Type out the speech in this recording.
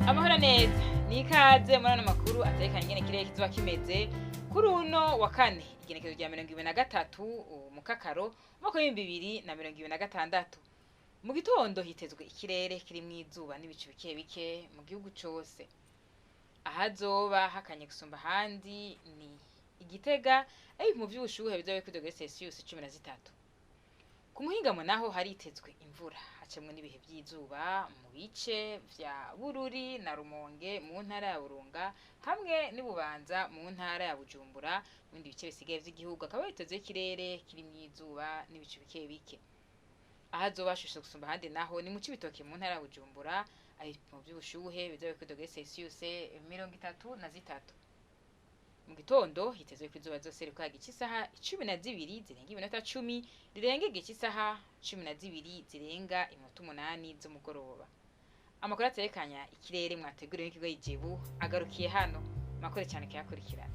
Amahoro neza ni ikaze muri ano makuru ategekanya Igenekerezo Kizoba kimeze kuri uno wa kane Igenekerezo rya 2023 mu kakaro mwaka wa 2026. Mu gitondo hitezwe ikirere kirimwo izuba n'ibicu bike bike mu gihugu cose. Ahazoba hakanye gusumba handi ni Igitega mu vy'ubushuhe bizobe kuri degrees Celsius 13. Ku muhingamo naho haritezwe imvura hacemwe n'ibihe by'izuba mu bice vya Bururi na Rumonge mu ntara ya Burunga hamwe n'Ibubanza mu ntara ya Bujumbura mu bindi bice bisigaye vy'igihugu akaba hitezwe ikirere kirimwo izuba n'ibicu bike bike. Ahazoba hashushe gusumba handi naho ni mu Cibitoke mu ntara ya Bujumbura ari mu vy'ubushuhe bizobe kuri degrees Celsius 33. Mu gitondo hitezwe ko izuba zose riko hagica isaha 12 zirenga iminota 10 rirenge gica isaha 12 zirenga iminota 8 z'umugoroba. Amakuru ategekanya ikirere mwateguriwe n'ikigo Ijebu agarukiye hano. Makuru cyane kiyakurikirana.